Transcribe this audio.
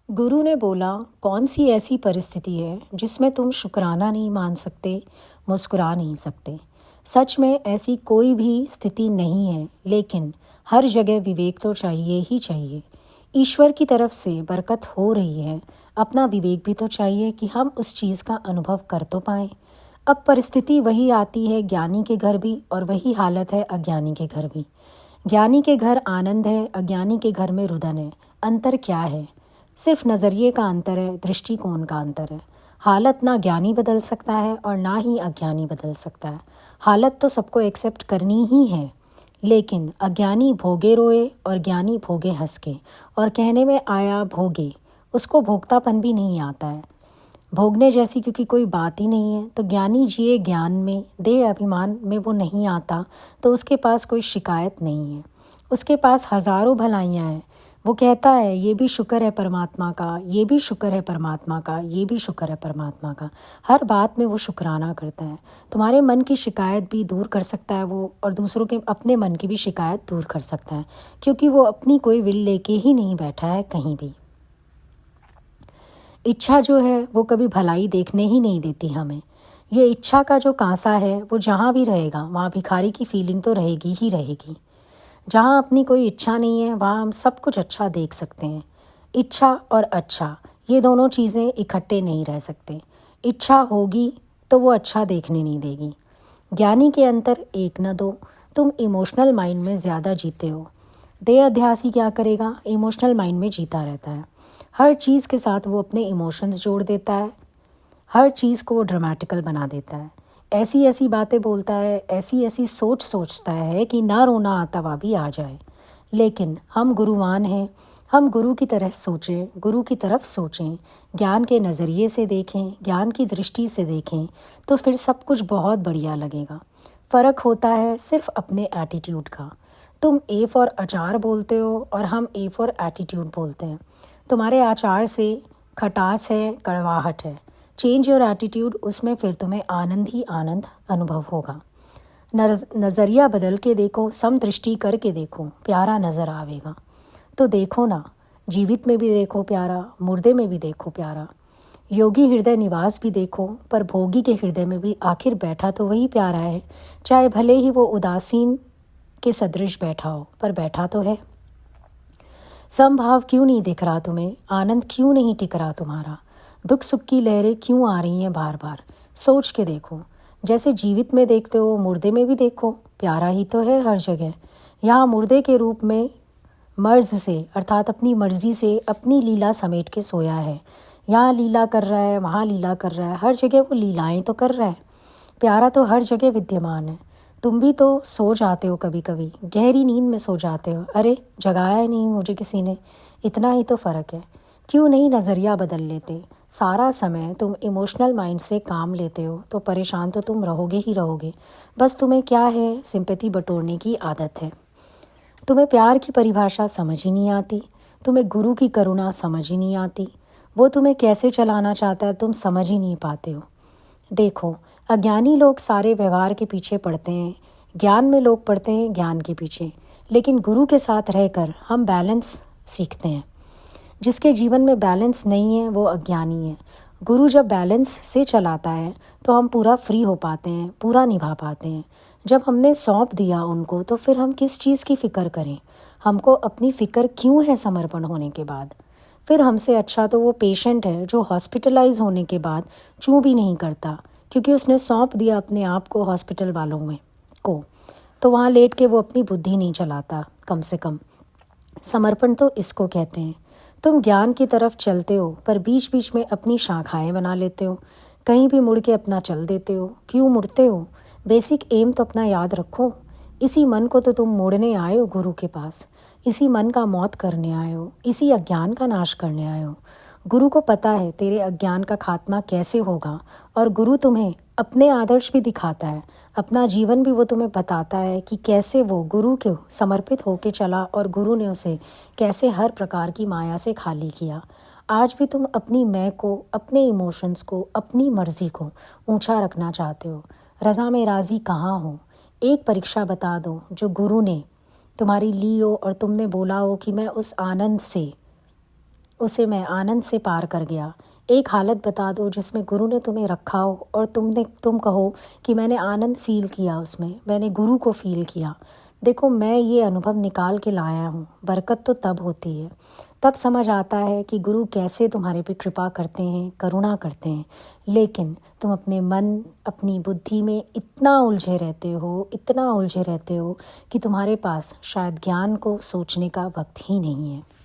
गुरु ने बोला, कौन सी ऐसी परिस्थिति है जिसमें तुम शुक्राना नहीं मान सकते, मुस्कुरा नहीं सकते। सच में ऐसी कोई भी स्थिति नहीं है, लेकिन हर जगह विवेक तो चाहिए ही चाहिए। ईश्वर की तरफ से बरकत हो रही है, अपना विवेक भी तो चाहिए कि हम उस चीज़ का अनुभव कर तो पाएँ। अब परिस्थिति वही आती है ज्ञानी के घर भी, और वही हालत है अज्ञानी के घर भी। ज्ञानी के घर आनंद है, अज्ञानी के घर में रुदन है। अंतर क्या है? सिर्फ नज़रिए का अंतर है, दृष्टिकोण का अंतर है। हालत ना ज्ञानी बदल सकता है और ना ही अज्ञानी बदल सकता है। हालत तो सबको एक्सेप्ट करनी ही है, लेकिन अज्ञानी भोगे रोए और ज्ञानी भोगे हंस के, और कहने में आया भोगे, उसको भोगतापन भी नहीं आता है। भोगने जैसी क्योंकि कोई बात ही नहीं है, तो ज्ञानी जिए ज्ञान में, देह अभिमान में वो नहीं आता, तो उसके पास कोई शिकायत नहीं है। उसके पास हज़ारों भलाइयाँ हैं। वो कहता है ये भी शुक्र है परमात्मा का, ये भी शुक्र है परमात्मा का, ये भी शुक्र है परमात्मा का। हर बात में वो शुक्राना करता है। तुम्हारे मन की शिकायत भी दूर कर सकता है वो, और दूसरों के अपने मन की भी शिकायत दूर कर सकता है, क्योंकि वो अपनी कोई विल लेके ही नहीं बैठा है कहीं भी। इच्छा जो है वो कभी भलाई देखने ही नहीं देती हमें। ये इच्छा का जो कांसा है वो जहाँ भी रहेगा वहाँ भिखारी की फीलिंग तो रहेगी ही रहेगी। जहाँ अपनी कोई इच्छा नहीं है वहाँ हम सब कुछ अच्छा देख सकते हैं। इच्छा और अच्छा, ये दोनों चीज़ें इकट्ठे नहीं रह सकते। इच्छा होगी तो वो अच्छा देखने नहीं देगी। ज्ञानी के अंतर एक न दो। तुम इमोशनल माइंड में ज़्यादा जीते हो। देह अध्यासी क्या करेगा? इमोशनल माइंड में जीता रहता है। हर चीज़ के साथ वो अपने इमोशंस जोड़ देता है। हर चीज़ को वो ड्रामेटिकल बना देता है। ऐसी ऐसी बातें बोलता है, ऐसी ऐसी सोच सोचता है कि ना रोना आता हुआ भी आ जाए। लेकिन हम गुरुवान हैं। हम गुरु की तरह सोचें, गुरु की तरफ सोचें, ज्ञान के नज़रिए से देखें, ज्ञान की दृष्टि से देखें, तो फिर सब कुछ बहुत बढ़िया लगेगा। फ़र्क होता है सिर्फ अपने एटीट्यूड का। तुम ए फॉर अचार बोलते हो और हम ए फॉर एटीट्यूड बोलते हैं। तुम्हारे आचार से खटास है, कड़वाहट है। चेंज योर एटीट्यूड, उसमें फिर तुम्हें आनंद ही आनंद अनुभव होगा। नज़रिया बदल के देखो, समदृष्टि करके देखो, प्यारा नज़र आवेगा। तो देखो ना, जीवित में भी देखो प्यारा, मुर्दे में भी देखो प्यारा। योगी हृदय निवास भी देखो, पर भोगी के हृदय में भी आखिर बैठा तो वही प्यारा है। चाहे भले ही वो उदासीन के सदृश बैठा हो, पर बैठा तो है। समभाव क्यों नहीं दिख रहा तुम्हें? आनंद क्यों नहीं टिक रहा तुम्हारा? दुख सुख की लहरें क्यों आ रही हैं बार बार? सोच के देखो। जैसे जीवित में देखते हो, मुर्दे में भी देखो, प्यारा ही तो है हर जगह। यहाँ मुर्दे के रूप में मर्ज से, अर्थात अपनी मर्जी से अपनी लीला समेट के सोया है। यहाँ लीला कर रहा है, वहाँ लीला कर रहा है, हर जगह वो लीलाएं तो कर रहा है। प्यारा तो हर जगह विद्यमान है। तुम भी तो सो जाते हो कभी कभी, गहरी नींद में सो जाते हो। अरे जगाया ही नहीं मुझे किसी ने, इतना ही तो फ़र्क है। क्यों नहीं नज़रिया बदल लेते? सारा समय तुम इमोशनल माइंड से काम लेते हो, तो परेशान तो तुम रहोगे ही रहोगे। बस तुम्हें क्या है, सिंपैथी बटोरने की आदत है। तुम्हें प्यार की परिभाषा समझ ही नहीं आती। तुम्हें गुरु की करुणा समझ ही नहीं आती। वो तुम्हें कैसे चलाना चाहता है तुम समझ ही नहीं पाते हो। देखो, अज्ञानी लोग सारे व्यवहार के पीछे पड़ते हैं, ज्ञान में लोग पड़ते हैं ज्ञान के पीछे। लेकिन गुरु के साथ रहकर हम बैलेंस सीखते हैं। जिसके जीवन में बैलेंस नहीं है वो अज्ञानी है। गुरु जब बैलेंस से चलाता है तो हम पूरा फ्री हो पाते हैं, पूरा निभा पाते हैं। जब हमने सौंप दिया उनको, तो फिर हम किस चीज़ की फ़िक्र करें? हमको अपनी फ़िक्र क्यों है समर्पण होने के बाद? फिर हमसे अच्छा तो वो पेशेंट है जो हॉस्पिटलाइज होने के बाद चूँ भी नहीं करता, क्योंकि उसने सौंप दिया अपने आप को हॉस्पिटल वालों में को। तो वहाँ लेट के वो अपनी बुद्धि नहीं चलाता। कम से कम समर्पण तो इसको कहते हैं। तुम ज्ञान की तरफ चलते हो, पर बीच बीच में अपनी शाखाएं बना लेते हो। कहीं भी मुड़ के अपना चल देते हो। क्यों मुड़ते हो? बेसिक एम तो अपना याद रखो। इसी मन को तो तुम मोड़ने आए हो गुरु के पास। इसी मन का मौत करने आए हो, इसी अज्ञान का नाश करने आए हो। गुरु को पता है तेरे अज्ञान का खात्मा कैसे होगा, और गुरु तुम्हें अपने आदर्श भी दिखाता है, अपना जीवन भी वो तुम्हें बताता है कि कैसे वो गुरु को समर्पित होके चला और गुरु ने उसे कैसे हर प्रकार की माया से खाली किया। आज भी तुम अपनी मैं को, अपने इमोशंस को, अपनी मर्जी को ऊंचा रखना चाहते हो। रज़ा में राज़ी कहाँ हो? एक परीक्षा बता दो जो गुरु ने तुम्हारी ली हो और तुमने बोला हो कि मैं उस आनंद से उसे मैं आनंद से पार कर गया। एक हालत बता दो जिसमें गुरु ने तुम्हें रखा हो और तुम कहो कि मैंने आनंद फ़ील किया, उसमें मैंने गुरु को फ़ील किया। देखो, मैं ये अनुभव निकाल के लाया हूँ। बरकत तो तब होती है, तब समझ आता है कि गुरु कैसे तुम्हारे पे कृपा करते हैं, करुणा करते हैं। लेकिन तुम अपने मन, अपनी बुद्धि में इतना उलझे रहते हो, इतना उलझे रहते हो कि तुम्हारे पास शायद ज्ञान को सोचने का वक्त ही नहीं है।